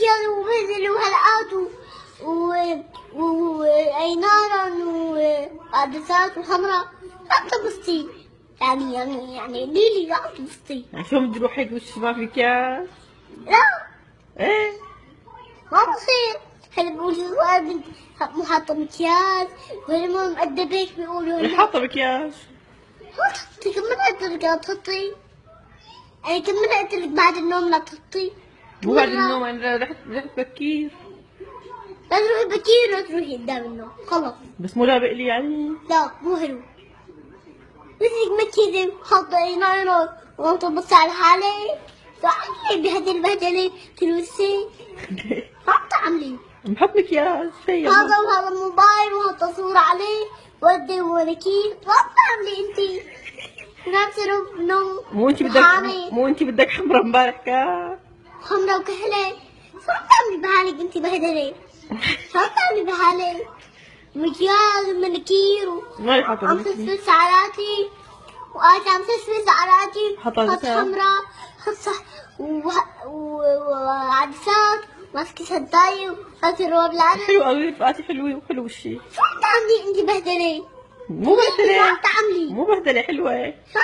مكياج وبهدلة وهلقات وأينارا وعدسات وحمراء. لا تبصي يعني ليلي لا تبصي. يعني شو بدي اروح هيك وش ما في مكياج؟ لا ايه ما بصير. هلا بيقولوا صغار بنت مو حاطة مكياج ولا ما مؤدبك بيقولوا مش لنا. حاطة مكياج. ما تحطي كم قلت لك لا تحطي. أنا كم قلت لك بعد النوم لا تحطي. مو بعد مرة النوم انا رحت بكير. لا تروحي بكير لا تروحي قدام النوم خلص. بس مو لابق لي يعني. لا مو حلو. مثلك مكيزة وحاطة ايلاينر وانت تبصي على حالك. تعملي بهدي البهدلة تلوسي. ما بتعملي. بحط مكياج في هذا وهذا موبايل وحاطة صورة عليه ودي ولكيف. ما بتعملي انتي. نفس نوم وحامي مو انت بدك حمرا امبارح كان. خمرة وكحلة. شو بتعملي بحالك انتي بهدلة؟ شو بتعملي بحالك؟ مكياج ومناكير ما حاطة وعم تسفل شعراتي وقاعدة عم تسفل شعراتي. حاطة خط عدسات. حمراء خط وعدسات ماسكة شداية وحاطة روب لعنة. حلو قوي رفقاتي حلوة وحلو الشي. شو بتعملي انتي بهدلة؟ مو ما بهدلة. بتعملي. مو بهدلة حلوة. شو